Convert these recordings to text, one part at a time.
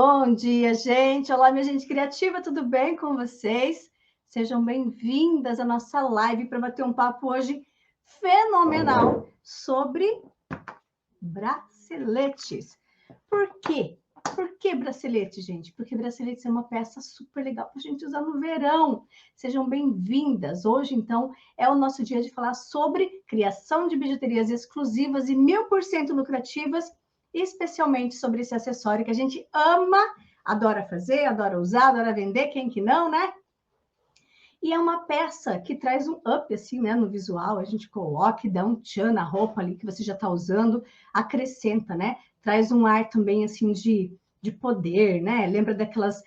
Bom dia, gente. Olá, minha gente criativa, tudo bem com vocês? Sejam bem-vindas à nossa live para bater um papo hoje fenomenal sobre braceletes. Por quê? Por que bracelete, gente? Porque braceletes é uma peça super legal para a gente usar no verão. Sejam bem-vindas. Hoje, então, é o nosso dia de falar sobre criação de bijuterias exclusivas e 1000% lucrativas, especialmente sobre esse acessório que a gente ama, adora fazer, adora usar, adora vender, quem que não, né? E é uma peça que traz um up, assim, né, no visual. A gente coloca e dá um tchan na roupa ali que você já está usando, acrescenta, né? Traz um ar também, assim, de poder, né? Lembra daquelas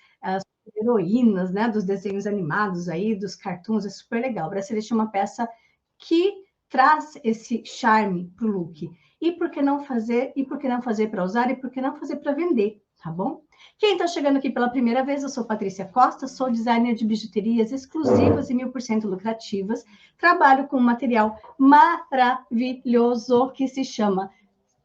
heroínas, né? Dos desenhos animados aí, dos cartoons, é super legal. O bracelete é uma peça que traz esse charme para o look. E por que não fazer? E por que não fazer para usar? E por que não fazer para vender? Tá bom? Quem está chegando aqui pela primeira vez, eu sou Patrícia Costa, sou designer de bijuterias exclusivas e 1000% lucrativas. Trabalho com um material maravilhoso que se chama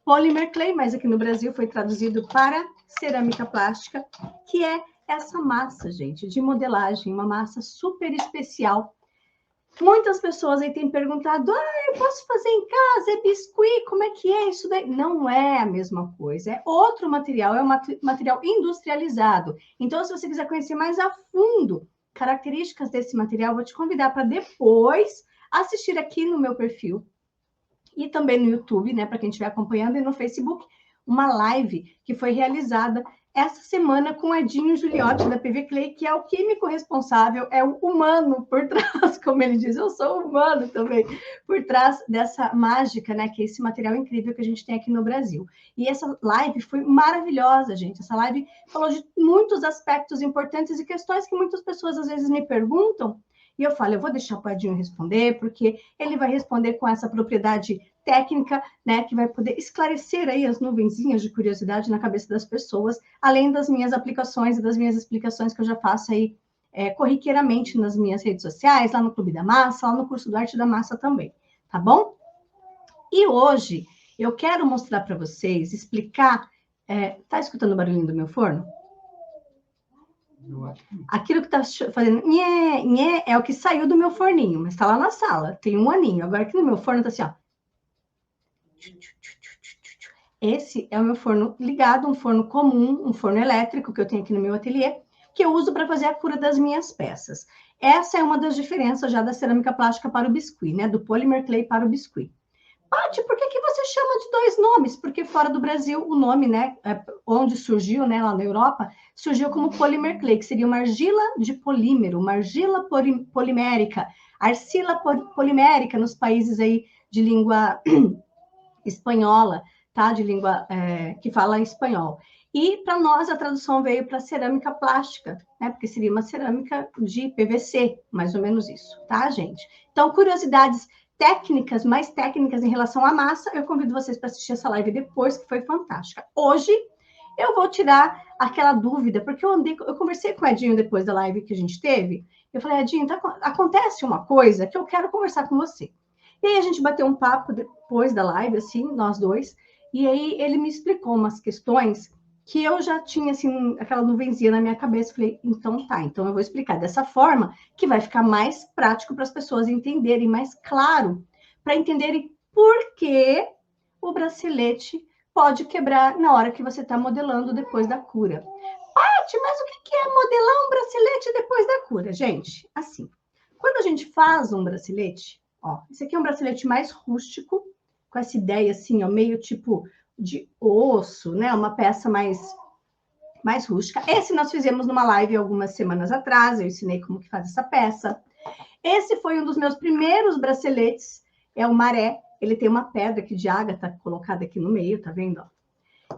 Polymer Clay, mas aqui no Brasil foi traduzido para cerâmica plástica, que é essa massa, gente, de modelagem, uma massa super especial. Muitas pessoas aí têm perguntado, eu posso fazer em casa, é biscuit, como é que é isso daí? Não é a mesma coisa, é outro material, é um material industrializado. Então, se você quiser conhecer mais a fundo características desse material, vou te convidar para depois assistir aqui no meu perfil e também no YouTube, né, para quem estiver acompanhando, e no Facebook, uma live que foi realizada essa semana com Edinho Giuliotti, da PV Clay, que é o químico responsável, é o humano por trás, como ele diz, eu sou humano também, por trás dessa mágica, né, que é esse material incrível que a gente tem aqui no Brasil. E essa live foi maravilhosa, gente. Essa live falou de muitos aspectos importantes e questões que muitas pessoas às vezes me perguntam, e eu falo, eu vou deixar o Edinho responder, porque ele vai responder com essa propriedade técnica, né, que vai poder esclarecer aí as nuvenzinhas de curiosidade na cabeça das pessoas, além das minhas aplicações e das minhas explicações que eu já faço aí corriqueiramente nas minhas redes sociais, lá no Clube da Massa, lá no curso do Arte da Massa também, tá bom? E hoje eu quero mostrar para vocês, explicar... tá escutando o barulhinho do meu forno? Aquilo que tá fazendo nhé, nhé, é o que saiu do meu forninho, mas tá lá na sala, tem um aninho. Agora aqui no meu forno tá assim, ó. Esse é o meu forno ligado, um forno comum, um forno elétrico que eu tenho aqui no meu ateliê, que eu uso para fazer a cura das minhas peças. Essa é uma das diferenças já da cerâmica plástica para o biscuit, né? Do polymer clay para o biscuit. Paty, por que você chama de dois nomes? Porque fora do Brasil, o nome, né, onde surgiu, né, lá na Europa, surgiu como polymer clay, que seria uma argila de polímero, uma argila polimérica, arcila polimérica nos países aí de língua espanhola, tá? De língua que fala espanhol. E para nós a tradução veio para cerâmica plástica, né? Porque seria uma cerâmica de PVC, mais ou menos isso, tá, gente? Então, curiosidades técnicas, mais técnicas em relação à massa, eu convido vocês para assistir essa live depois, que foi fantástica. Hoje eu vou tirar aquela dúvida, porque eu conversei com o Edinho depois da live que a gente teve. Eu falei, Edinho, acontece uma coisa que eu quero conversar com você. E aí a gente bateu um papo depois da live, assim, nós dois, e aí ele me explicou umas questões que eu já tinha, assim, aquela nuvenzinha na minha cabeça. Falei, então tá, então eu vou explicar dessa forma que vai ficar mais prático para as pessoas entenderem, mais claro, para entenderem por que o bracelete pode quebrar na hora que você está modelando depois da cura. Paty, mas o que é modelar um bracelete depois da cura? Gente, assim, quando a gente faz um bracelete, ó, esse aqui é um bracelete mais rústico, com essa ideia assim, ó, meio tipo de osso, né? Uma peça mais rústica. Esse nós fizemos numa live algumas semanas atrás, eu ensinei como que faz essa peça. Esse foi um dos meus primeiros braceletes, é o maré. Ele tem uma pedra aqui de ágata colocada aqui no meio, tá vendo?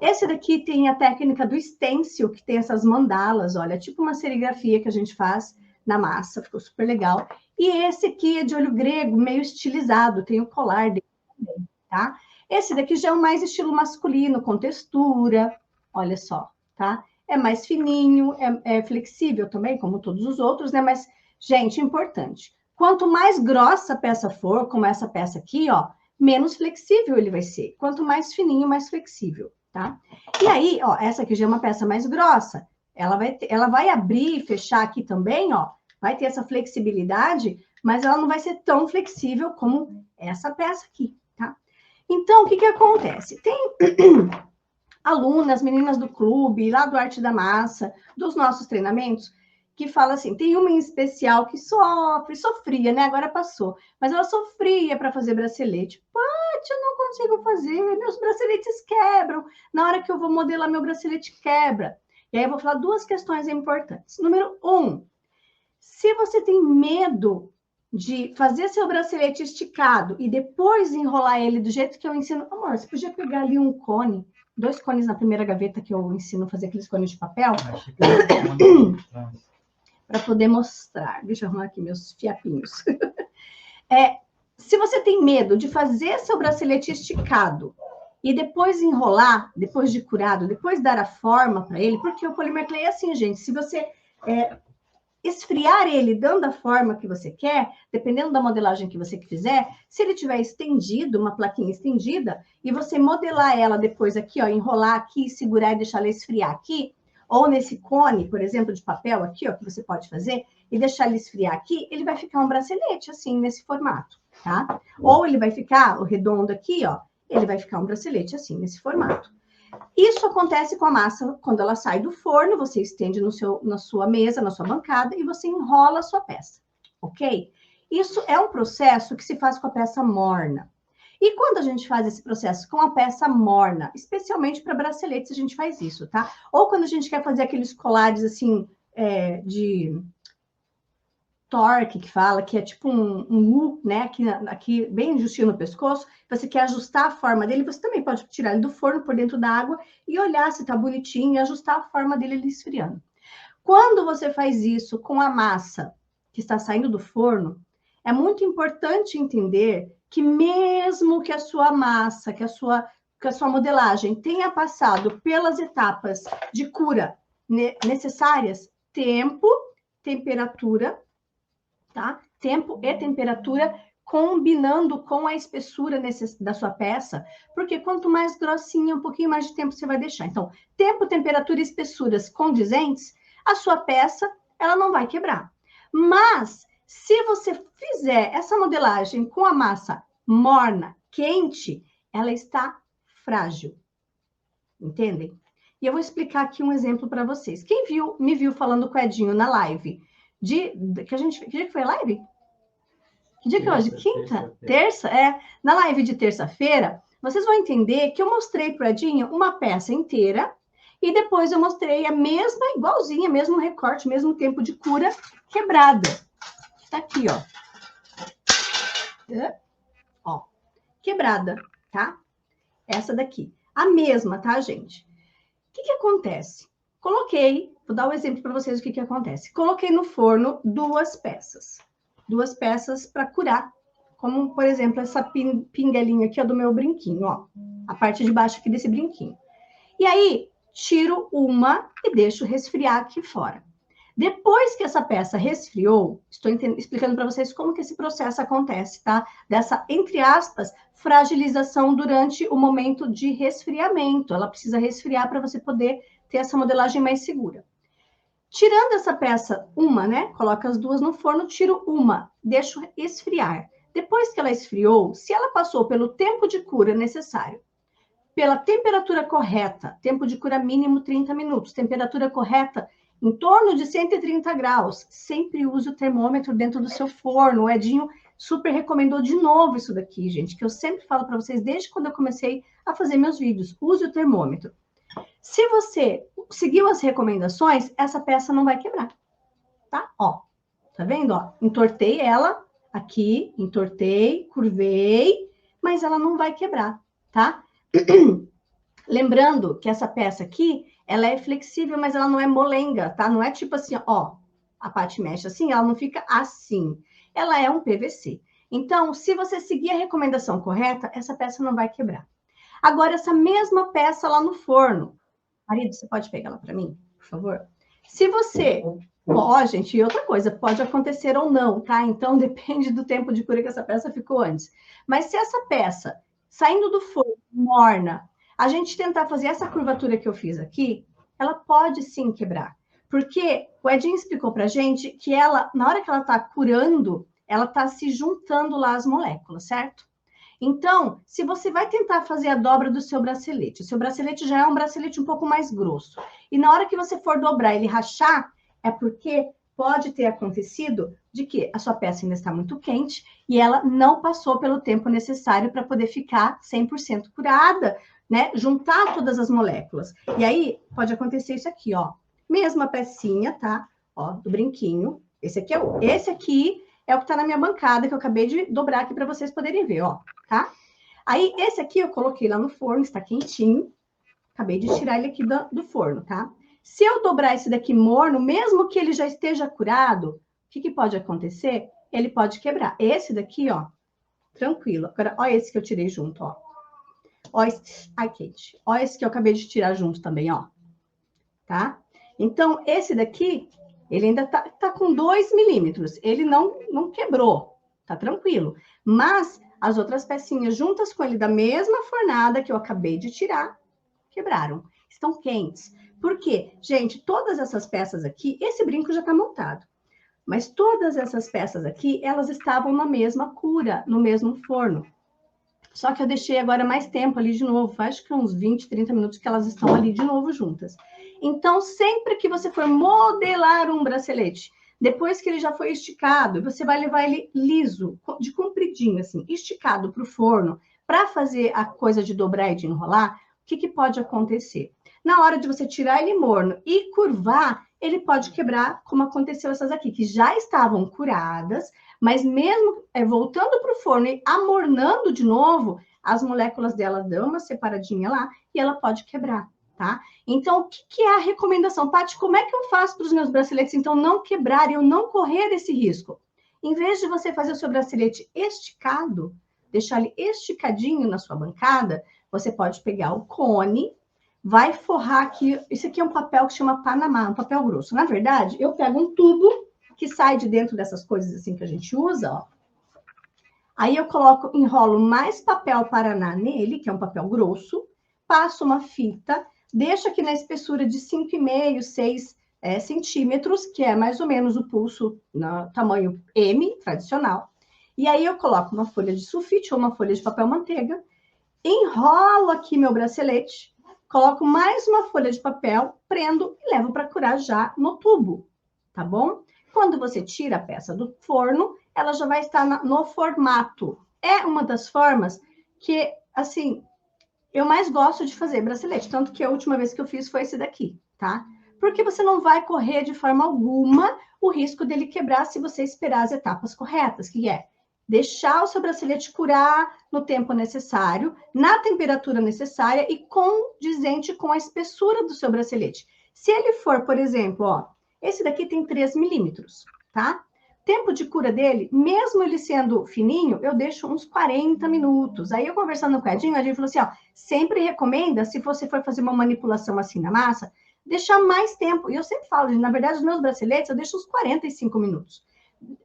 Esse daqui tem a técnica do stencil, que tem essas mandalas, olha, tipo uma serigrafia que a gente faz na massa, ficou super legal. E esse aqui é de olho grego, meio estilizado, tem o colar dele também, tá? Esse daqui já é um mais estilo masculino, com textura, olha só, tá? É mais fininho, é flexível também, como todos os outros, né? Mas, gente, importante, quanto mais grossa a peça for, como essa peça aqui, ó, menos flexível ele vai ser. Quanto mais fininho, mais flexível. tá? E aí, ó, essa aqui já é uma peça mais grossa. Ela vai abrir e fechar aqui também, ó. Vai ter essa flexibilidade, mas ela não vai ser tão flexível como essa peça aqui, tá? Então, o que que acontece? Tem alunas, meninas do clube, lá do Arte da Massa, dos nossos treinamentos, que fala assim, tem uma em especial que sofria, né? Agora passou, mas ela sofria para fazer bracelete. Paty, eu não consigo fazer, meus braceletes quebram. Na hora que eu vou modelar, meu bracelete quebra. E aí eu vou falar duas questões importantes. Número 1, se você tem medo de fazer seu bracelete esticado e depois enrolar ele do jeito que eu ensino, amor, você podia pegar ali um cone, 2 cones na primeira gaveta que eu ensino a fazer aqueles cones de papel, para poder mostrar. Deixa eu arrumar aqui meus fiapinhos. Se você tem medo de fazer seu bracelete esticado e depois enrolar, depois de curado, depois dar a forma para ele, porque o Polymer Clay é assim, gente, se você esfriar ele dando a forma que você quer, dependendo da modelagem que você fizer, se ele tiver estendido, uma plaquinha estendida, e você modelar ela depois aqui, ó, enrolar aqui, segurar e deixar ela esfriar aqui, ou nesse cone, por exemplo, de papel aqui, ó, que você pode fazer, e deixar ele esfriar aqui, ele vai ficar um bracelete assim, nesse formato, tá? Ou ele vai ficar, o redondo aqui, ó, ele vai ficar um bracelete assim, nesse formato. Isso acontece com a massa quando ela sai do forno, você estende na sua mesa, na sua bancada, e você enrola a sua peça, ok? Isso é um processo que se faz com a peça morna. E quando a gente faz esse processo com a peça morna, especialmente para braceletes, a gente faz isso, tá? Ou quando a gente quer fazer aqueles colares, assim, de torque, que fala, que é tipo um U, né? Aqui bem justinho no pescoço, você quer ajustar a forma dele, você também pode tirar ele do forno por dentro da água e olhar se tá bonitinho e ajustar a forma dele ele esfriando. Quando você faz isso com a massa que está saindo do forno, é muito importante entender que mesmo que a sua massa, que a sua modelagem tenha passado pelas etapas de cura necessárias, tempo, temperatura, tá? Tempo e temperatura combinando com a espessura da sua peça, porque quanto mais grossinha, um pouquinho mais de tempo você vai deixar. Então, tempo, temperatura e espessuras condizentes, a sua peça, ela não vai quebrar. Mas, se você fizer essa modelagem com a massa morna, quente, ela está frágil. Entendem? E eu vou explicar aqui um exemplo para vocês. Quem me viu falando com o Edinho na live, que dia que foi a live? Que dia que é hoje? Quinta? Terça? Na live de terça-feira, vocês vão entender que eu mostrei para o Edinho uma peça inteira e depois eu mostrei a mesma, igualzinha, mesmo recorte, mesmo tempo de cura, quebrada. Tá aqui, ó. Ó, quebrada, tá? Essa daqui. A mesma, tá, gente? O que acontece? Vou dar um exemplo para vocês o que acontece. Coloquei no forno 2 peças. 2 peças para curar. Como, por exemplo, essa pinguelinha aqui, ó, do meu brinquinho, ó. A parte de baixo aqui desse brinquinho. E aí, tiro uma e deixo resfriar aqui fora. Depois que essa peça resfriou, estou explicando para vocês como que esse processo acontece, tá? Dessa, entre aspas, fragilização durante o momento de resfriamento. Ela precisa resfriar para você poder ter essa modelagem mais segura. Tirando essa peça, uma, né? Coloco as 2 no forno, tiro uma, deixo esfriar. Depois que ela esfriou, se ela passou pelo tempo de cura necessário, pela temperatura correta, tempo de cura mínimo 30 minutos, temperatura correta em torno de 130 graus, sempre use o termômetro dentro do seu forno. O Edinho super recomendou de novo isso daqui, gente, que eu sempre falo para vocês desde quando eu comecei a fazer meus vídeos. Use o termômetro. Se você seguiu as recomendações, essa peça não vai quebrar, tá? Ó, tá vendo? Ó, entortei ela aqui, entortei, curvei, mas ela não vai quebrar, tá? Lembrando que essa peça aqui, ela é flexível, mas ela não é molenga, tá? Não é tipo assim, ó, a Paty mexe assim, ela não fica assim. Ela é um PVC. Então, se você seguir a recomendação correta, essa peça não vai quebrar. Agora, essa mesma peça lá no forno. Marido, você pode pegar ela para mim, por favor? Se você... Ó, gente, e outra coisa, pode acontecer ou não, tá? Então, depende do tempo de cura que essa peça ficou antes. Mas se essa peça, saindo do forno, morna, a gente tentar fazer essa curvatura que eu fiz aqui, ela pode sim quebrar. Porque o Edinho explicou pra gente que ela, na hora que ela tá curando, ela tá se juntando lá as moléculas, certo? Então, se você vai tentar fazer a dobra do seu bracelete, o seu bracelete já é um bracelete um pouco mais grosso, e na hora que você for dobrar ele rachar, é porque pode ter acontecido de que a sua peça ainda está muito quente e ela não passou pelo tempo necessário para poder ficar 100% curada, né? Juntar todas as moléculas. E aí, pode acontecer isso aqui, ó. Mesma pecinha, tá? Ó, do brinquinho. Esse aqui é o que está na minha bancada, que eu acabei de dobrar aqui para vocês poderem ver, ó, tá? Aí, esse aqui eu coloquei lá no forno, está quentinho. Acabei de tirar ele aqui do forno, tá? Se eu dobrar esse daqui morno, mesmo que ele já esteja curado, o que pode acontecer? Ele pode quebrar. Esse daqui, ó, tranquilo. Agora, ó esse que eu tirei junto, ó. Ó esse, ai, Kate. Ó esse que eu acabei de tirar junto também, ó. Tá? Então, esse daqui, ele ainda tá com 2 milímetros. Ele não quebrou, tá tranquilo. Mas as outras pecinhas juntas com ele da mesma fornada que eu acabei de tirar, quebraram. Estão quentes. Por quê? Gente, todas essas peças aqui, esse brinco já tá montado. Mas todas essas peças aqui, elas estavam na mesma cura, no mesmo forno. Só que eu deixei agora mais tempo ali de novo, acho que uns 20, 30 minutos que elas estão ali de novo juntas. Então, sempre que você for modelar um bracelete, depois que ele já foi esticado, você vai levar ele liso, de compridinho, assim, esticado para o forno, para fazer a coisa de dobrar e de enrolar, o que pode acontecer? Na hora de você tirar ele morno e curvar, ele pode quebrar, como aconteceu essas aqui, que já estavam curadas, mas mesmo voltando para o forno e amornando de novo, as moléculas dela dão uma separadinha lá e ela pode quebrar, tá? Então, o que é a recomendação? Paty, como é que eu faço para os meus braceletes, então, não quebrarem, eu não correr esse risco? Em vez de você fazer o seu bracelete esticado, deixar ele esticadinho na sua bancada, você pode pegar o cone, vai forrar aqui, esse aqui é um papel que chama Panamá, um papel grosso. Na verdade, eu pego um tubo que sai de dentro dessas coisas assim que a gente usa, ó. Aí eu coloco, enrolo mais papel Paraná nele, que é um papel grosso, passo uma fita, deixo aqui na espessura de 5,5, 6 centímetros, que é mais ou menos o pulso no tamanho M, tradicional. E aí eu coloco uma folha de sulfite ou uma folha de papel manteiga, enrolo aqui meu bracelete, coloco mais uma folha de papel, prendo e levo para curar já no tubo, tá bom? Quando você tira a peça do forno, ela já vai estar no formato. É uma das formas que, assim, eu mais gosto de fazer bracelete. Tanto que a última vez que eu fiz foi esse daqui, tá? Porque você não vai correr de forma alguma o risco dele quebrar se você esperar as etapas corretas, que é deixar o seu bracelete curar no tempo necessário, na temperatura necessária e condizente com a espessura do seu bracelete. Se ele for, por exemplo, ó, esse daqui tem 3 milímetros, tá? Tempo de cura dele, mesmo ele sendo fininho, eu deixo uns 40 minutos. Aí eu conversando com o Edinho falou assim, ó, sempre recomenda, se você for fazer uma manipulação assim na massa, deixar mais tempo. E eu sempre falo, na verdade, os meus braceletes, eu deixo uns 45 minutos.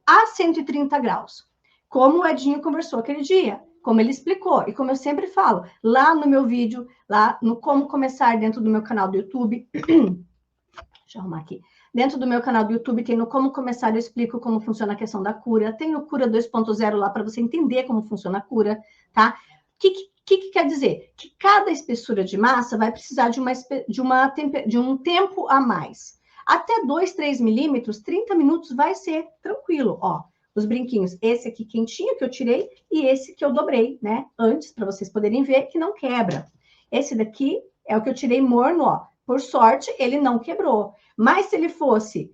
A 130 graus. Como o Edinho conversou aquele dia, como ele explicou. E como eu sempre falo, lá no meu vídeo, lá no Como Começar, dentro do meu canal do YouTube. Deixa eu arrumar aqui. Dentro do meu canal do YouTube tem no Como Começar, eu explico como funciona a questão da cura. Tem o Cura 2.0 lá para você entender como funciona a cura, tá? O que quer dizer? Que cada espessura de massa vai precisar de um tempo a mais. Até 2, 3 milímetros, 30 minutos vai ser tranquilo, ó. Os brinquinhos, esse aqui quentinho que eu tirei e esse que eu dobrei, né? Antes, para vocês poderem ver que não quebra. Esse daqui é o que eu tirei morno, ó. Por sorte, ele não quebrou. Mas se ele fosse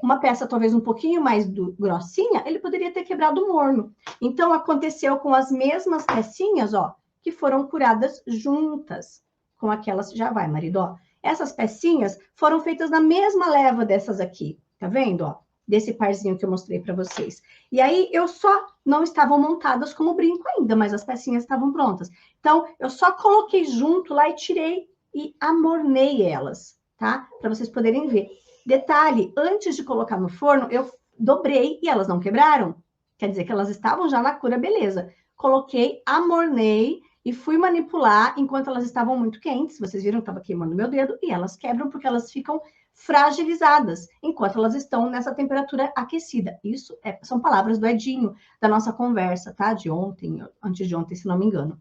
uma peça talvez um pouquinho mais grossinha, ele poderia ter quebrado morno. Então, aconteceu com as mesmas pecinhas, ó, que foram curadas juntas com aquelas... Já vai, marido, ó. Essas pecinhas foram feitas na mesma leva dessas aqui, tá vendo, ó? Desse parzinho que eu mostrei para vocês. E aí, eu só não estavam montadas como brinco ainda, mas as pecinhas estavam prontas. Então, eu só coloquei junto lá e tirei e amornei elas, tá? Para vocês poderem ver. Detalhe, antes de colocar no forno, eu dobrei e elas não quebraram. Quer dizer que elas estavam já na cura, beleza. Coloquei, amornei e fui manipular enquanto elas estavam muito quentes. Vocês viram que estava queimando meu dedo, e elas quebram porque elas ficam fragilizadas enquanto elas estão nessa temperatura aquecida. Isso são palavras do Edinho, da nossa conversa, tá? De ontem, antes de ontem, se não me engano.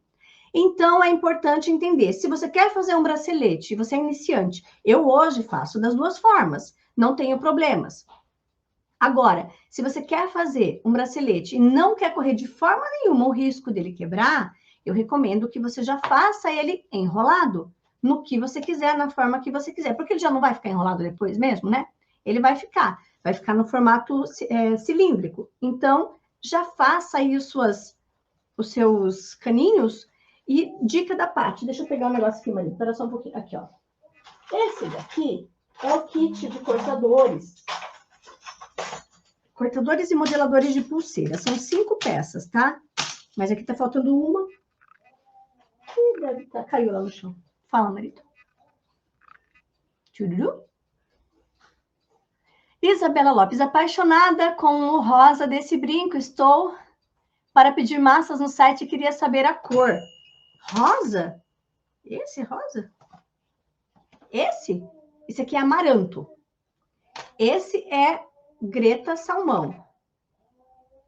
Então, é importante entender, se você quer fazer um bracelete, você é iniciante, eu hoje faço das duas formas, não tenho problemas. Agora, se você quer fazer um bracelete e não quer correr de forma nenhuma o risco dele quebrar, eu recomendo que você já faça ele enrolado, no que você quiser, na forma que você quiser, porque ele já não vai ficar enrolado depois mesmo, né? Ele vai ficar no formato cilíndrico. Então, já faça aí os seus caninhos. E dica da Paty, deixa eu pegar um negócio aqui, Maria, espera só um pouquinho, aqui, ó. Esse daqui é o kit de cortadores. Cortadores e modeladores de pulseira. São 5 peças, tá? Mas aqui tá faltando uma. Deve estar, caiu lá no chão. Fala, marido. Tchururu. Isabela Lopes, apaixonada com o rosa desse brinco. Estou para pedir massas no site e queria saber a cor. Rosa? Esse rosa? Esse? Esse aqui é amaranto. Esse é Greta Salmão.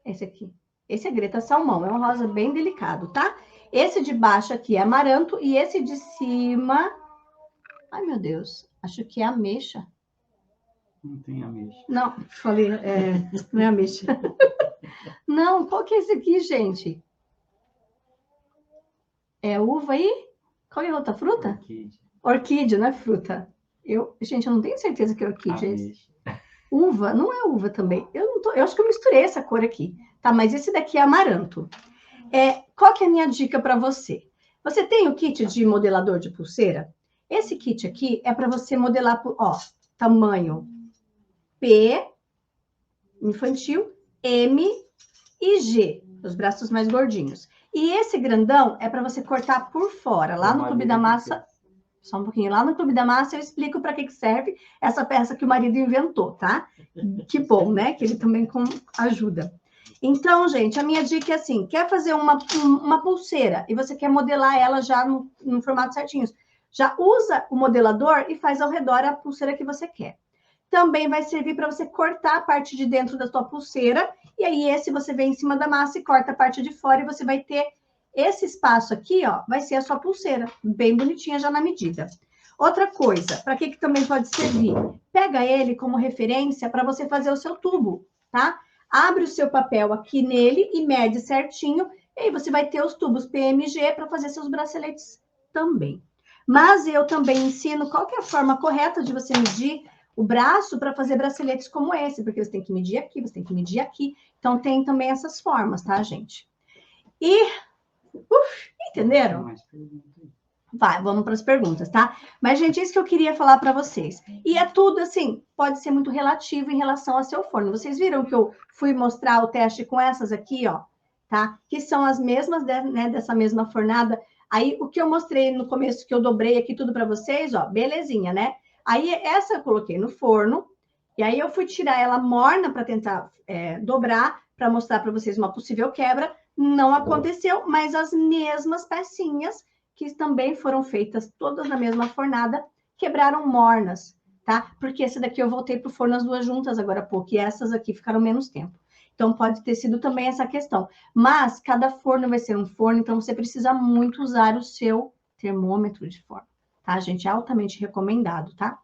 Esse aqui. Esse é Greta Salmão. É um rosa bem delicado, tá? Esse de baixo aqui é amaranto e esse de cima... Ai, meu Deus. Acho que é ameixa. Não tem ameixa. Não, falei, não é ameixa. Não, qual que é esse aqui, gente? É uva aí? Qual é a outra fruta? Orquídea. Orquídea, não é fruta. Gente, eu não tenho certeza que é orquídea. Ameixa. Uva, não é uva também. Eu acho que eu misturei essa cor aqui. Tá, mas esse daqui é amaranto. Qual que é a minha dica para você? Você tem o kit de modelador de pulseira? Esse kit aqui é para você modelar, tamanho P, infantil, M e G, os braços mais gordinhos. E esse grandão é para você cortar por fora. Lá no Clube da Massa, só um pouquinho, lá no Clube da Massa eu explico para que serve essa peça que o marido inventou, tá? Que bom, né? Que ele também ajuda. Então, gente, a minha dica é assim, quer fazer uma pulseira e você quer modelar ela já no formato certinho, já usa o modelador e faz ao redor a pulseira que você quer. Também vai servir para você cortar a parte de dentro da sua pulseira, e aí esse você vem em cima da massa e corta a parte de fora, e você vai ter esse espaço aqui, ó, vai ser a sua pulseira, bem bonitinha já na medida. Outra coisa, para que também pode servir? Pega ele como referência para você fazer o seu tubo, tá? Abre o seu papel aqui nele e mede certinho, e aí você vai ter os tubos PMG para fazer seus braceletes também. Mas eu também ensino qual que é a forma correta de você medir o braço para fazer braceletes como esse, porque você tem que medir aqui, você tem que medir aqui. Então, tem também essas formas, tá, gente? Entenderam? Vai, vamos para as perguntas, tá? Mas, gente, isso que eu queria falar para vocês. E é tudo, assim, pode ser muito relativo em relação ao seu forno. Vocês viram que eu fui mostrar o teste com essas aqui, ó, tá? Que são as mesmas, né, dessa mesma fornada. Aí, o que eu mostrei no começo, que eu dobrei aqui tudo para vocês, ó, belezinha, né? Aí, essa eu coloquei no forno, e aí eu fui tirar ela morna para tentar dobrar, para mostrar para vocês uma possível quebra. Não aconteceu, mas as mesmas pecinhas, que também foram feitas todas na mesma fornada, quebraram mornas, tá? Porque esse daqui eu voltei para o forno as duas juntas agora há pouco, e essas aqui ficaram menos tempo. Então, pode ter sido também essa questão. Mas, cada forno vai ser um forno, então você precisa muito usar o seu termômetro de forno. Tá, gente? É altamente recomendado, tá?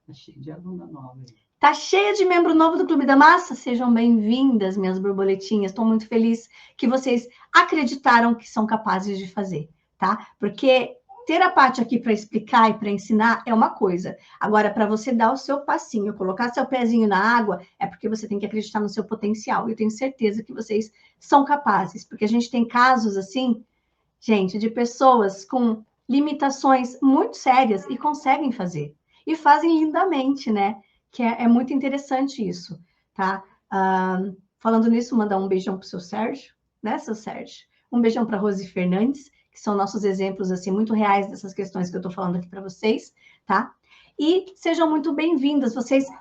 Tá cheio de aluna nova aí. Tá cheia de membro novo do Clube da Massa? Sejam bem-vindas, minhas borboletinhas. Estou muito feliz que vocês acreditaram que são capazes de fazer, tá? Porque ter a Paty aqui para explicar e para ensinar é uma coisa. Agora, para você dar o seu passinho, colocar seu pezinho na água, é porque você tem que acreditar no seu potencial. Eu tenho certeza que vocês são capazes, porque a gente tem casos assim, gente, de pessoas com limitações muito sérias e conseguem fazer. E fazem lindamente, né? Que é muito interessante isso, tá? Falando nisso, mandar um beijão para o seu Sérgio, né, seu Sérgio? Um beijão para a Rose Fernandes, que são nossos exemplos, assim, muito reais dessas questões que eu estou falando aqui para vocês, tá? E sejam muito bem-vindas.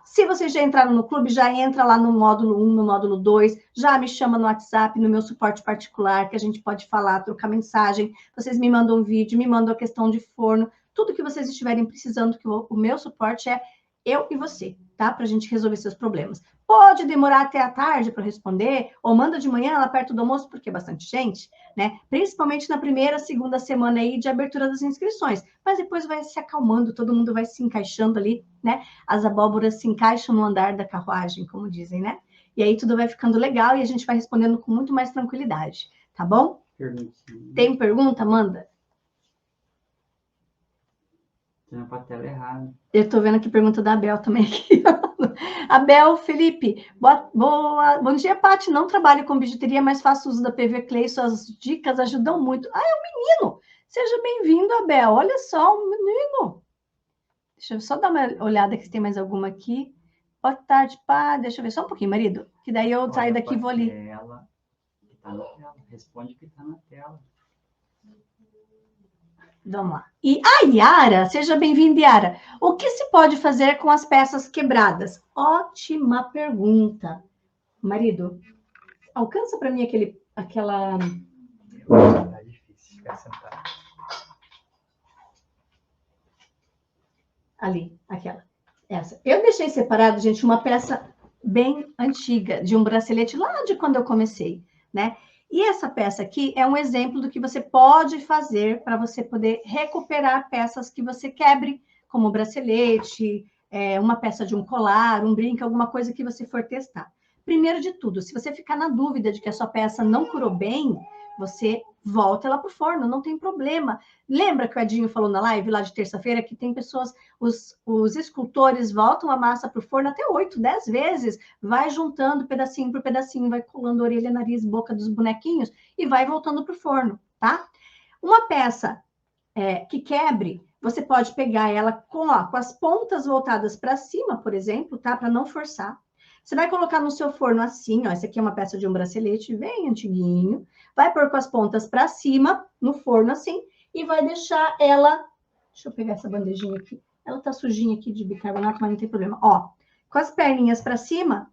Se vocês já entraram no clube, já entra lá no módulo 1, no módulo 2, já me chama no WhatsApp, no meu suporte particular, que a gente pode falar, trocar mensagem. Vocês me mandam um vídeo, me mandam a questão de forno, tudo que vocês estiverem precisando, que o meu suporte é eu e você, tá? Para a gente resolver seus problemas. Pode demorar até a tarde para responder, ou manda de manhã lá perto do almoço, porque é bastante gente, né? Principalmente na primeira, segunda semana aí de abertura das inscrições. Mas depois vai se acalmando, todo mundo vai se encaixando ali, né? As abóboras se encaixam no andar da carruagem, como dizem, né? E aí tudo vai ficando legal e a gente vai respondendo com muito mais tranquilidade, tá bom? Perguntinha. Tem pergunta? Manda. Tem a patela errada. Eu tô vendo aqui pergunta da Abel também aqui. Abel, Felipe, bom dia, Paty. Não trabalho com bijuteria, mas faço uso da PV Clay. Suas dicas ajudam muito. Ah, é um menino. Seja bem-vindo, Abel. Olha só, um menino. Deixa eu só dar uma olhada aqui se tem mais alguma aqui. Boa tarde, pá. Deixa eu ver só um pouquinho, marido. Que daí eu saio daqui e vou ali. Que tá na tela. Responde o que tá na tela. Vamos lá. E a Yara, seja bem-vinda, Yara. O que se pode fazer com as peças quebradas? Ótima pergunta. Marido, alcança para mim aquela... Tá difícil ficar sentado. Ali, aquela. Essa. Eu deixei separado, gente, uma peça bem antiga, de um bracelete lá de quando eu comecei, né? E essa peça aqui é um exemplo do que você pode fazer para você poder recuperar peças que você quebre, como o bracelete, uma peça de um colar, um brinco, alguma coisa que você for testar. Primeiro de tudo, se você ficar na dúvida de que a sua peça não curou bem, você volta ela para o forno, não tem problema. Lembra que o Edinho falou na live lá de terça-feira que tem pessoas, os escultores voltam a massa para o forno até 8, 10 vezes, vai juntando pedacinho por pedacinho, vai colando orelha, nariz, boca dos bonequinhos e vai voltando para o forno, tá? Uma peça que quebre, você pode pegar ela com as pontas voltadas para cima, por exemplo, tá? Para não forçar. Você vai colocar no seu forno assim, ó. Essa aqui é uma peça de um bracelete bem antiguinho. Vai pôr com as pontas para cima, no forno assim, e vai deixar ela... Deixa eu pegar essa bandejinha aqui. Ela tá sujinha aqui de bicarbonato, mas não tem problema. Ó, com as perninhas para cima,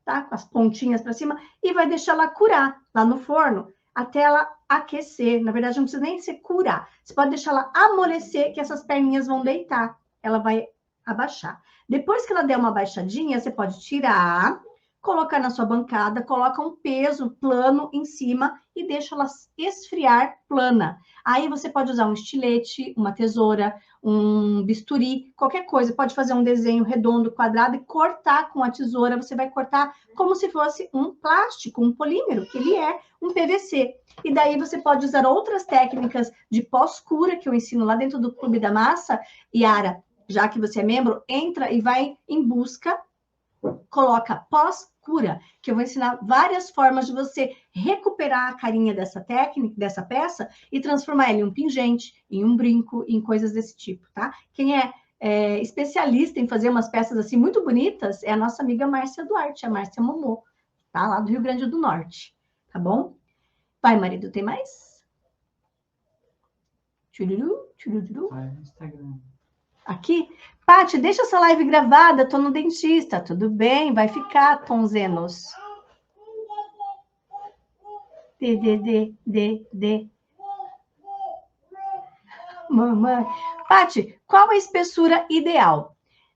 tá? Com as pontinhas para cima, e vai deixar ela curar lá no forno, até ela aquecer. Na verdade, não precisa nem se curar. Você pode deixar ela amolecer, que essas perninhas vão deitar. Ela vai abaixar. Depois que ela der uma baixadinha, você pode tirar, colocar na sua bancada, coloca um peso plano em cima e deixa ela esfriar plana. Aí você pode usar um estilete, uma tesoura, um bisturi, qualquer coisa. Pode fazer um desenho redondo, quadrado e cortar com a tesoura. Você vai cortar como se fosse um plástico, um polímero, que ele é um PVC. E daí você pode usar outras técnicas de pós-cura que eu ensino lá dentro do Clube da Massa. Yara, já que você é membro, entra e vai em busca, coloca pós-cura, que eu vou ensinar várias formas de você recuperar a carinha dessa técnica, dessa peça, e transformar ela em um pingente, em um brinco, em coisas desse tipo, tá? Quem é especialista em fazer umas peças assim muito bonitas é a nossa amiga Márcia Duarte, a Márcia Momô, tá? Lá do Rio Grande do Norte, tá bom? Vai, marido, tem mais? Tchururu, tchururu. Vai no Instagram. Aqui? Paty, deixa essa live gravada, tô no dentista. Tudo bem, vai ficar, Tonzenos. D. Mamãe. Paty, qual a espessura ideal?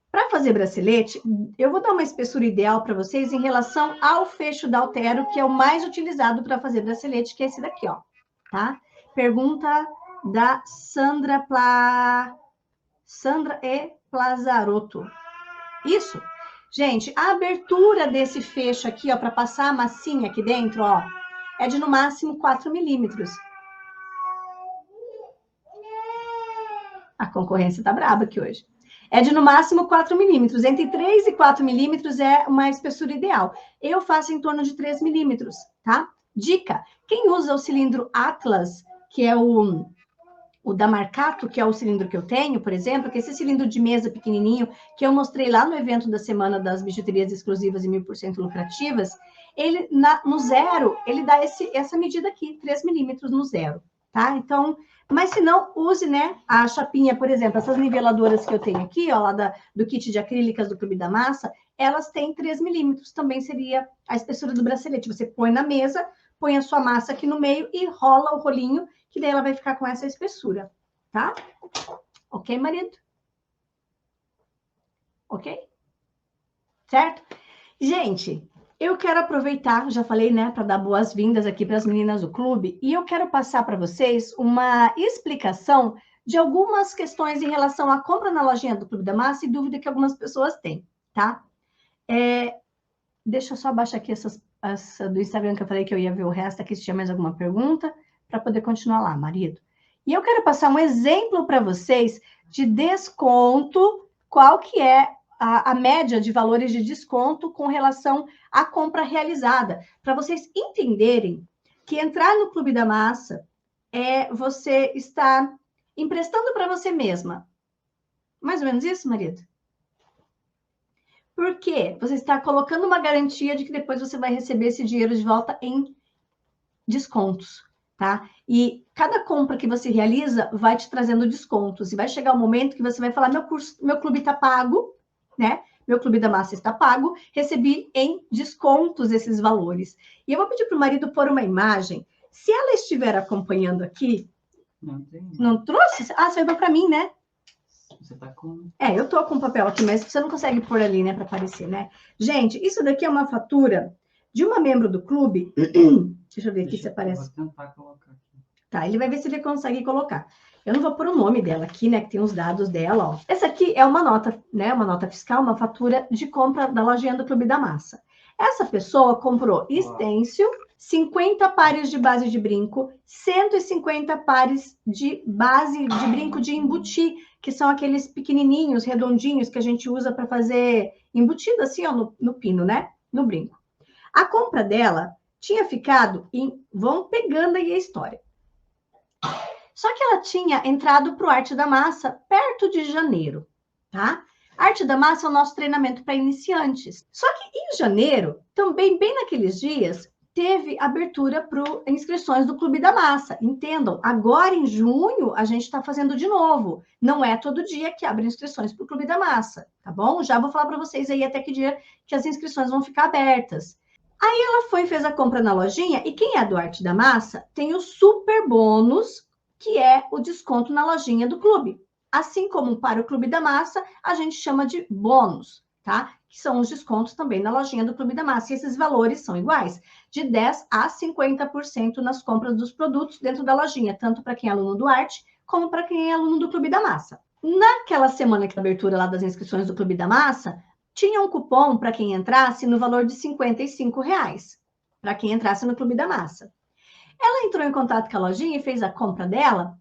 Para fazer bracelete, eu vou dar uma espessura ideal para vocês em relação ao fecho da Altero, que é o mais utilizado para fazer bracelete, que é esse daqui, ó. Tá? Pergunta da Sandra E. Plazarotto. Isso. Gente, a abertura desse fecho aqui, ó, para passar a massinha aqui dentro, ó, é de no máximo 4 milímetros. A concorrência tá braba aqui hoje. É de no máximo 4 milímetros. Entre 3 e 4 milímetros é uma espessura ideal. Eu faço em torno de 3 milímetros, tá? Dica: quem usa o cilindro Atlas, que é o da Marcato, que é o cilindro que eu tenho, por exemplo, que é esse cilindro de mesa pequenininho, que eu mostrei lá no evento da Semana das Bijuterias Exclusivas e 1000% Lucrativas, ele, no zero, ele dá essa medida aqui, 3 milímetros no zero, tá? Então, mas se não, use, né, a chapinha, por exemplo, essas niveladoras que eu tenho aqui, ó, lá do kit de acrílicas do Clube da Massa, elas têm 3 milímetros, também seria a espessura do bracelete. Você põe na mesa, põe a sua massa aqui no meio e rola o rolinho, que daí ela vai ficar com essa espessura, tá? Ok, marido? Ok? Certo? Gente, eu quero aproveitar, já falei, né, para dar boas-vindas aqui para as meninas do clube, e eu quero passar para vocês uma explicação de algumas questões em relação à compra na lojinha do Clube da Massa e dúvida que algumas pessoas têm, tá? Deixa eu só abaixar aqui essa do Instagram que eu falei que eu ia ver o resto aqui, se tinha mais alguma pergunta, para poder continuar lá, marido. E eu quero passar um exemplo para vocês de desconto, qual que é a média de valores de desconto com relação à compra realizada, para vocês entenderem que entrar no Clube da Massa é você estar emprestando para você mesma. Mais ou menos isso, marido? Por quê? Você está colocando uma garantia de que depois você vai receber esse dinheiro de volta em descontos, tá? E cada compra que você realiza vai te trazendo descontos. E vai chegar o momento que você vai falar: meu clube está pago, né? Meu Clube da Massa está pago, recebi em descontos esses valores. E eu vou pedir para o marido pôr uma imagem. Se ela estiver acompanhando aqui, não trouxe? Ah, você vai para mim, né? Você tá com... eu tô com papel aqui, mas você não consegue pôr ali, né, para aparecer, né? Gente, isso daqui é uma fatura de uma membro do clube. Deixa eu ver aqui se aparece. Vou tentar colocar aqui. Tá, ele vai ver se ele consegue colocar. Eu não vou pôr o nome dela aqui, né, que tem os dados dela, ó. Essa aqui é uma nota, né, uma nota fiscal, uma fatura de compra da lojinha do Clube da Massa. Essa pessoa comprou stencil, 50 pares de base de brinco, 150 pares de base de brinco de embutir, que são aqueles pequenininhos, redondinhos, que a gente usa para fazer embutido assim, ó, no pino, né? No brinco. A compra dela tinha ficado em... Vão pegando aí a história. Só que ela tinha entrado para o Arte da Massa perto de janeiro, tá? Arte da Massa é o nosso treinamento para iniciantes. Só que em janeiro, também bem naqueles dias, teve abertura para inscrições do Clube da Massa. Entendam, agora em junho a gente está fazendo de novo. Não é todo dia que abre inscrições para o Clube da Massa, tá bom? Já vou falar para vocês aí até que dia que as inscrições vão ficar abertas. Aí ela foi e fez a compra na lojinha, e quem é do Arte da Massa tem o super bônus, que é o desconto na lojinha do clube. Assim como para o Clube da Massa, a gente chama de bônus, tá? Que são os descontos também na lojinha do Clube da Massa. E esses valores são iguais, de 10% a 50% nas compras dos produtos dentro da lojinha, tanto para quem é aluno do Arte, como para quem é aluno do Clube da Massa. Naquela semana que a abertura lá das inscrições do Clube da Massa, tinha um cupom para quem entrasse no valor de R$55, para quem entrasse no Clube da Massa. Ela entrou em contato com a lojinha e fez a compra dela,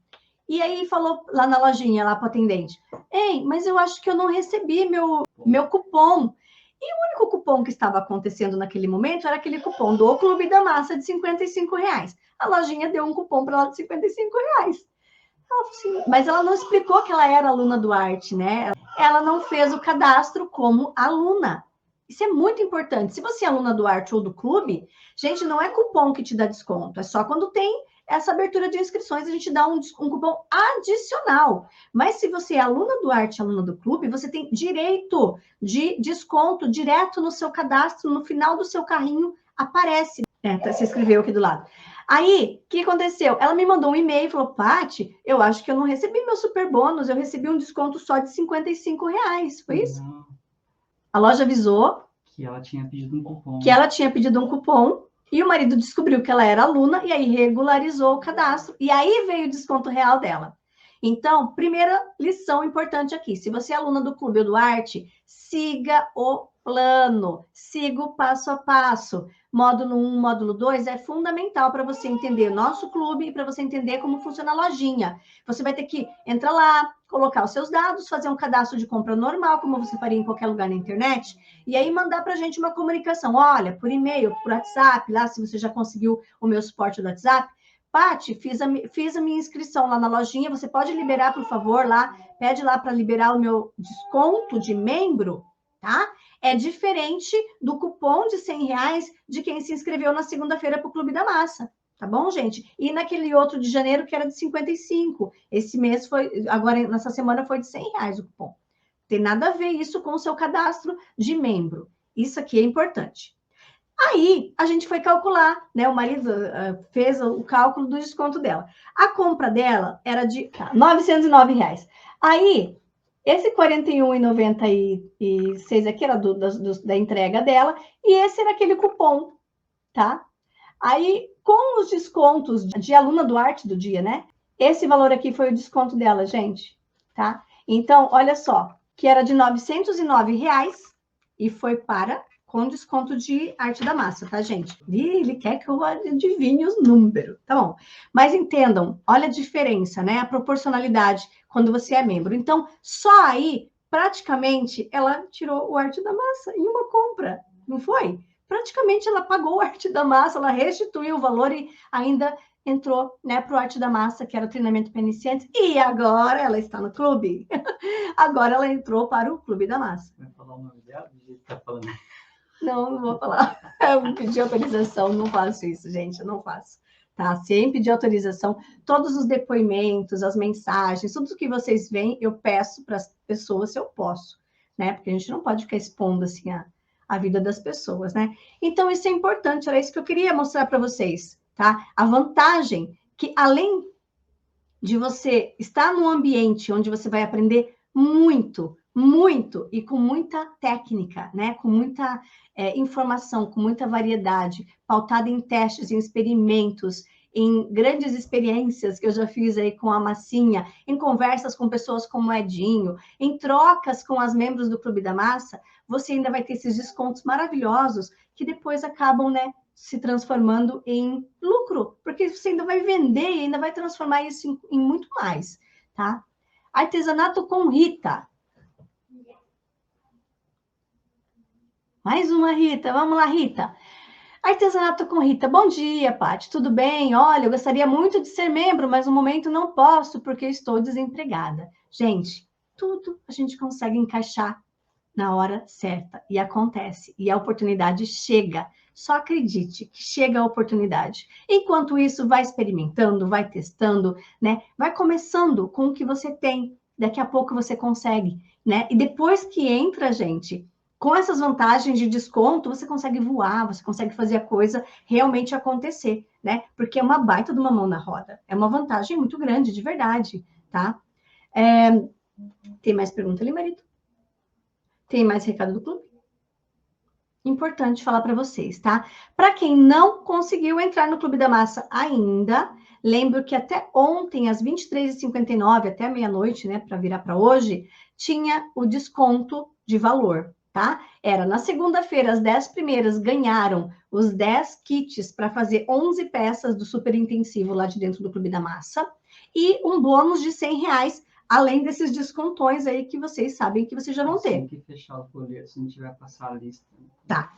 e aí falou lá na lojinha, lá para o atendente: ei, mas eu acho que eu não recebi meu cupom. E o único cupom que estava acontecendo naquele momento era aquele cupom do Clube da Massa de R$55. A lojinha deu um cupom para ela de R$55. Ela falou assim, mas ela não explicou que ela era aluna do Arte, né? Ela não fez o cadastro como aluna. Isso é muito importante. Se você é aluna do Arte ou do clube, gente, não é cupom que te dá desconto. É só quando tem essa abertura de inscrições, a gente dá um cupom adicional. Mas se você é aluna do Arte, aluna do clube, você tem direito de desconto direto no seu cadastro, no final do seu carrinho, aparece. Você escreveu aqui do lado. Aí, o que aconteceu? Ela me mandou um e-mail e falou: Paty, eu acho que eu não recebi meu super bônus, eu recebi um desconto só de R$55. Foi isso? Não. A loja avisou que ela tinha pedido um cupom. Que ela tinha pedido um cupom e o marido descobriu que ela era aluna e aí regularizou o cadastro. E aí veio o desconto real dela. Então, primeira lição importante aqui: se você é aluna do Clube ou do Arte, siga o plano, siga o passo a passo. Módulo 1, módulo 2 é fundamental para você entender o nosso clube e para você entender como funciona a lojinha. Você vai ter que entrar lá, colocar os seus dados, fazer um cadastro de compra normal, como você faria em qualquer lugar na internet, e aí mandar para a gente uma comunicação. Olha, por e-mail, por WhatsApp, lá se você já conseguiu o meu suporte do WhatsApp. Paty, fiz a minha inscrição lá na lojinha, você pode liberar, por favor, lá, pede lá para liberar o meu desconto de membro, tá? É diferente do cupom de R$100 de quem se inscreveu na segunda-feira para o Clube da Massa. Tá bom, gente? E naquele outro de janeiro que era de 55. Esse mês foi, agora nessa semana foi de R$100 o cupom. Tem nada a ver isso com o seu cadastro de membro. Isso aqui é importante. Aí, a gente foi calcular, né? O marido fez o cálculo do desconto dela. A compra dela era de R$909. Aí, esse R$ 41,96 aqui era da entrega dela, e esse era aquele cupom, tá? Aí, com os descontos de aluna do Arte do dia, né? Esse valor aqui foi o desconto dela, gente, tá? Então, olha só, que era de R$909 e foi para com desconto de Arte da Massa, tá, gente? E ele quer que eu adivinhe os números, tá bom? Mas entendam, olha a diferença, né? A proporcionalidade quando você é membro. Então, só aí, praticamente, ela tirou o Arte da Massa em uma compra, não foi? Praticamente ela pagou o Arte da Massa, ela restituiu o valor e ainda entrou, né, para o Arte da Massa, que era o treinamento para iniciantes, e agora ela está no clube. Agora ela entrou para o Clube da Massa. Vai falar o nome dela? Do jeito que tá falando. Não, não vou falar. Eu pedi autorização, não faço isso, gente, eu não faço. Tá? Sem pedir autorização, todos os depoimentos, as mensagens, tudo que vocês veem, eu peço para as pessoas se eu posso, né? Porque a gente não pode ficar expondo assim a vida das pessoas, né? Então, isso é importante, era isso que eu queria mostrar para vocês, tá? A vantagem que, além de você estar num ambiente onde você vai aprender muito, muito e com muita técnica, né? Com muita informação, com muita variedade, pautada em testes, em experimentos, em grandes experiências que eu já fiz aí com a Massinha, em conversas com pessoas como o Edinho, em trocas com as membros do Clube da Massa, você ainda vai ter esses descontos maravilhosos que depois acabam, né, se transformando em lucro, porque você ainda vai vender e ainda vai transformar isso em muito mais, tá? Artesanato com Rita. Mais uma, Rita. Vamos lá, Rita. Artesanato com Rita. Bom dia, Paty. Tudo bem? Olha, eu gostaria muito de ser membro, mas no momento não posso porque estou desempregada. Gente, tudo a gente consegue encaixar na hora certa e acontece. E a oportunidade chega. Só acredite que chega a oportunidade. Enquanto isso, vai experimentando, vai testando, né? Vai começando com o que você tem. Daqui a pouco você consegue, né? E depois que entra, gente, com essas vantagens de desconto, você consegue voar, você consegue fazer a coisa realmente acontecer, né? Porque é uma baita de uma mão na roda. É uma vantagem muito grande, de verdade, tá? Tem mais pergunta ali, marido? Tem mais recado do clube? Importante falar para vocês, tá? Para quem não conseguiu entrar no Clube da Massa ainda, lembro que até ontem, às 23h59, até meia-noite, né, para virar para hoje, tinha o desconto de valor, tá? Era na segunda-feira, as 10 primeiras ganharam os 10 kits para fazer 11 peças do super intensivo lá de dentro do Clube da Massa e um bônus de R$100, além desses descontões aí que vocês sabem que vocês já vão ter. Tem que fechar o folheto se não tiver passar a lista. Tá.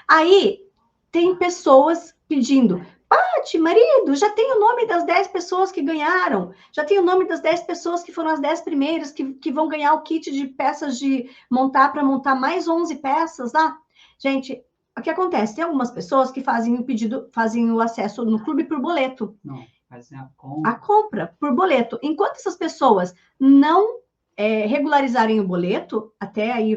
Aí, tem pessoas pedindo, Paty, marido, já tem o nome das 10 pessoas que ganharam, já tem o nome das 10 pessoas que foram as 10 primeiras, que vão ganhar o kit de peças de montar para montar mais 11 peças lá. Gente, o que acontece? Tem algumas pessoas que fazem o pedido, fazem o acesso no clube por boleto. Não, fazem a compra. A compra por boleto. Enquanto essas pessoas não regularizarem o boleto, até aí,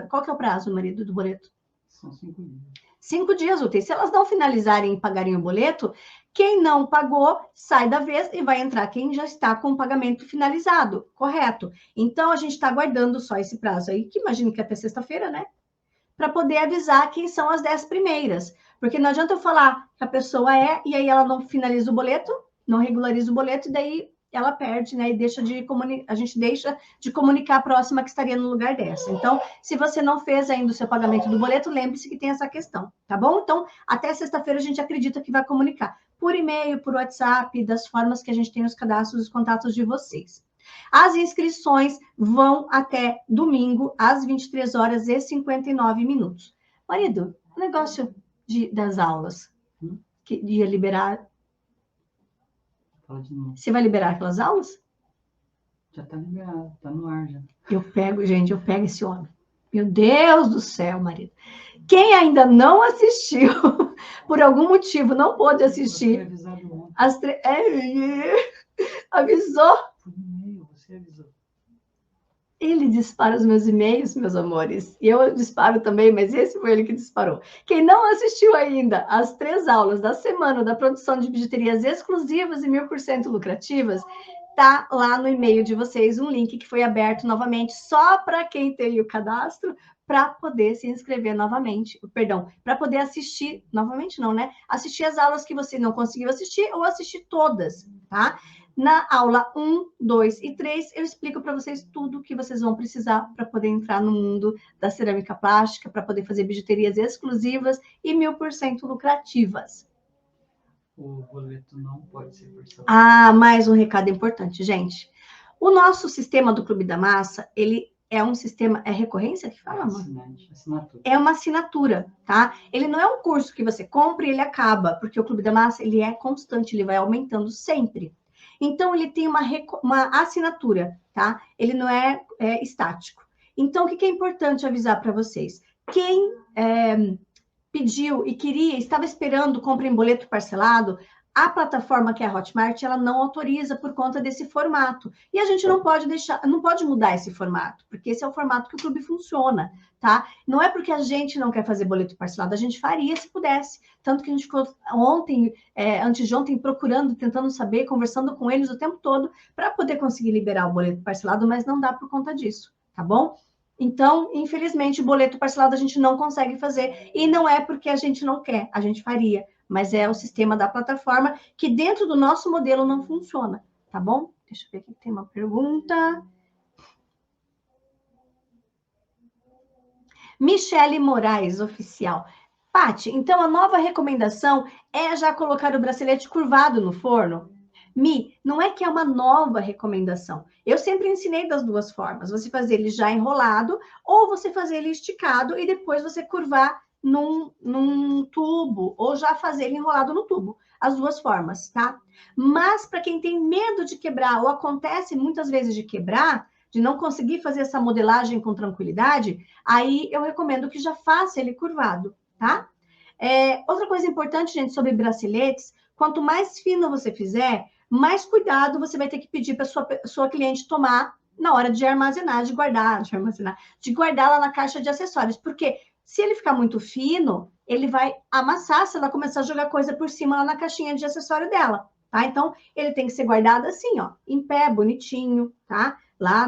qual que é o prazo, marido, do boleto? São 5 dias. 5 dias úteis. Se elas não finalizarem e pagarem o boleto, quem não pagou sai da vez e vai entrar quem já está com o pagamento finalizado, correto? Então, a gente está aguardando só esse prazo aí, que imagino que é até sexta-feira, né? Para poder avisar quem são as 10 primeiras. Porque não adianta eu falar que a pessoa e aí ela não finaliza o boleto, não regulariza o boleto, e daí ela perde, né? E deixa de a gente deixa de comunicar a próxima que estaria no lugar dessa. Então, se você não fez ainda o seu pagamento do boleto, lembre-se que tem essa questão, tá bom? Então, até sexta-feira a gente acredita que vai comunicar por e-mail, por WhatsApp, das formas que a gente tem os cadastros, os contatos de vocês. As inscrições vão até domingo, às 23h59. Marido, o negócio das aulas, que ia liberar. Fala de novo. Você vai liberar aquelas aulas? Já tá liberado, tá no ar já. Eu pego, gente, eu pego esse homem. Meu Deus do céu, marido. Quem ainda não assistiu, por algum motivo não pôde assistir. Avisou? Por e-mail, você avisou. Ele dispara os meus e-mails, meus amores. E eu disparo também, mas esse foi ele que disparou. Quem não assistiu ainda às 3 aulas da semana da produção de bijuterias exclusivas e 1000% lucrativas, tá lá no e-mail de vocês um link que foi aberto novamente só para quem tem o cadastro, para poder se inscrever novamente. Perdão, para poder assistir, novamente não, né? Assistir as aulas que você não conseguiu assistir ou assistir todas, tá? Na aula 1, 2 e 3, eu explico para vocês tudo o que vocês vão precisar para poder entrar no mundo da cerâmica plástica, para poder fazer bijuterias exclusivas e 1000% lucrativas. O boleto não pode ser parcelado. Ah, mais um recado importante, gente. O nosso sistema do Clube da Massa, ele é um sistema... É recorrência que fala, mano? Assinatura. É uma assinatura, tá? Ele não é um curso que você compra e ele acaba, porque o Clube da Massa, ele é constante, ele vai aumentando sempre. Então, ele tem uma assinatura, tá? Ele não é estático. Então, o que é importante avisar para vocês? Quem pediu e estava esperando compra em boleto parcelado, a plataforma que é a Hotmart, ela não autoriza por conta desse formato. E a gente não pode mudar esse formato, porque esse é o formato que o clube funciona, tá? Não é porque a gente não quer fazer boleto parcelado, a gente faria se pudesse. Tanto que a gente ficou ontem, antes de ontem, procurando, tentando saber, conversando com eles o tempo todo, para poder conseguir liberar o boleto parcelado, mas não dá por conta disso, tá bom? Então, infelizmente, o boleto parcelado a gente não consegue fazer, e não é porque a gente não quer, a gente faria, mas é o sistema da plataforma que dentro do nosso modelo não funciona, tá bom? Deixa eu ver aqui, tem uma pergunta. Michele Moraes, oficial. Pati, então a nova recomendação é já colocar o bracelete curvado no forno? Mi, não é que é uma nova recomendação. Eu sempre ensinei das duas formas. Você fazer ele já enrolado ou você fazer ele esticado e depois você curvar num tubo ou já fazer ele enrolado no tubo. As duas formas, tá? Mas para quem tem medo de quebrar ou acontece muitas vezes de quebrar, de não conseguir fazer essa modelagem com tranquilidade, aí eu recomendo que já faça ele curvado, tá? Outra coisa importante, gente, sobre braceletes, quanto mais fino você fizer, mais cuidado você vai ter que pedir para sua cliente tomar na hora de armazenar, de guardar lá na caixa de acessórios, porque se ele ficar muito fino, ele vai amassar se ela começar a jogar coisa por cima lá na caixinha de acessório dela, tá? Então, ele tem que ser guardado assim, ó, em pé, bonitinho, tá? Lá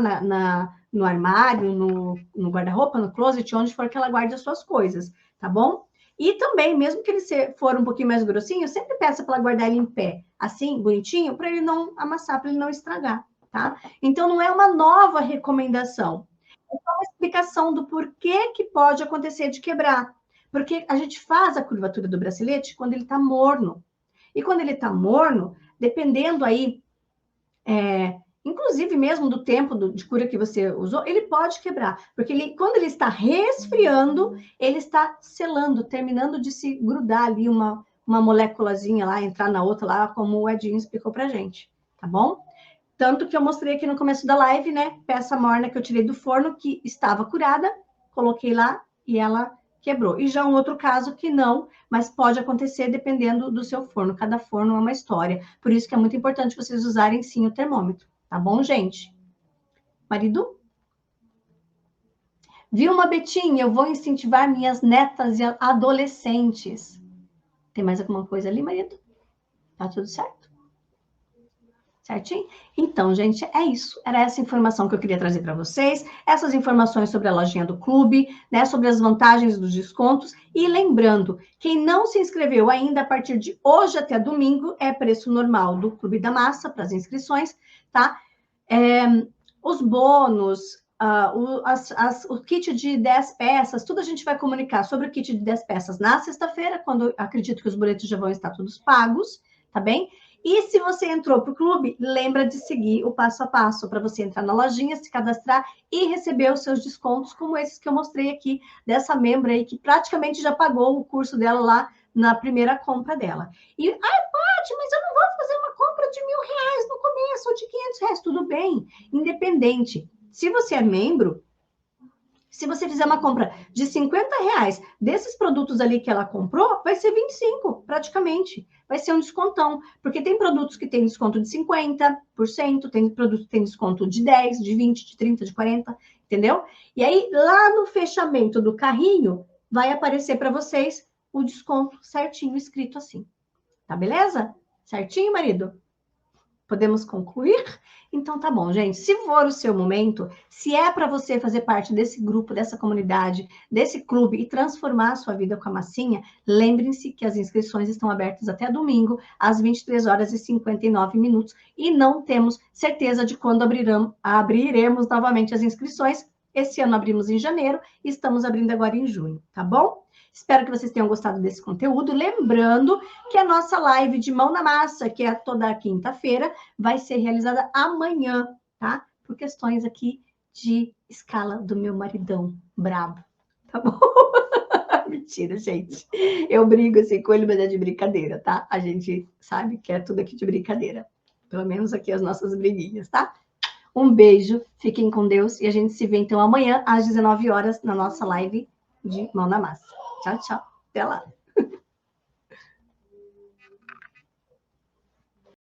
no armário, no guarda-roupa, no closet, onde for que ela guarde as suas coisas, tá bom? E também, mesmo que ele for um pouquinho mais grossinho, sempre peça para ela guardar ele em pé, assim, bonitinho, para ele não amassar, para ele não estragar, tá? Então, não é uma nova recomendação. É só uma explicação do porquê que pode acontecer de quebrar. Porque a gente faz a curvatura do bracelete quando ele está morno. E quando ele está morno, dependendo aí, inclusive mesmo do tempo de cura que você usou, ele pode quebrar. Porque quando ele está resfriando, ele está selando, terminando de se grudar ali uma moléculazinha lá, entrar na outra lá, como o Edinho explicou pra gente, tá bom? Tanto que eu mostrei aqui no começo da live, né? Peça morna que eu tirei do forno, que estava curada, coloquei lá e ela quebrou. E já um outro caso que não, mas pode acontecer dependendo do seu forno. Cada forno é uma história. Por isso que é muito importante vocês usarem sim o termômetro. Tá bom, gente? Marido? Vilma Betinha, eu vou incentivar minhas netas e adolescentes. Tem mais alguma coisa ali, marido? Tá tudo certo? Certinho? Então, gente, é isso. Era essa informação que eu queria trazer para vocês. Essas informações sobre a lojinha do clube, né? Sobre as vantagens dos descontos. E lembrando, quem não se inscreveu ainda, a partir de hoje até domingo, é preço normal do Clube da Massa para as inscrições, tá? Os bônus, o kit de 10 peças, tudo a gente vai comunicar sobre o kit de 10 peças na sexta-feira, quando acredito que os boletos já vão estar todos pagos, tá bem? E se você entrou para o clube, lembra de seguir o passo a passo para você entrar na lojinha, se cadastrar e receber os seus descontos, como esses que eu mostrei aqui, dessa membra aí, que praticamente já pagou o curso dela lá na primeira compra dela. E, Paty, mas eu não vou fazer uma compra de R$1.000 no começo, ou de R$500, tudo bem, independente. Se você é membro, Se você fizer uma compra de R$ 50, desses produtos ali que ela comprou, vai ser 25, praticamente. Vai ser um descontão, porque tem produtos que tem desconto de 50%, tem produtos que tem desconto de 10, de 20, de 30, de 40, entendeu? E aí, lá no fechamento do carrinho, vai aparecer para vocês o desconto certinho, escrito assim. Tá beleza? Certinho, marido? Podemos concluir? Então tá bom, gente. Se for o seu momento, se é para você fazer parte desse grupo, dessa comunidade, desse clube e transformar a sua vida com a massinha, lembrem-se que as inscrições estão abertas até domingo, às 23h59, e não temos certeza de quando abriremos novamente as inscrições. Esse ano abrimos em janeiro e estamos abrindo agora em junho, tá bom? Espero que vocês tenham gostado desse conteúdo. Lembrando que a nossa live de mão na massa, que é toda quinta-feira, vai ser realizada amanhã, tá? Por questões aqui de escala do meu maridão brabo, tá bom? Mentira, gente. Eu brigo assim com ele, mas é de brincadeira, tá? A gente sabe que é tudo aqui de brincadeira. Pelo menos aqui as nossas briguinhas, tá? Um beijo, fiquem com Deus e a gente se vê então amanhã às 19h na nossa live de mão na massa. Tchau, tchau. Até lá.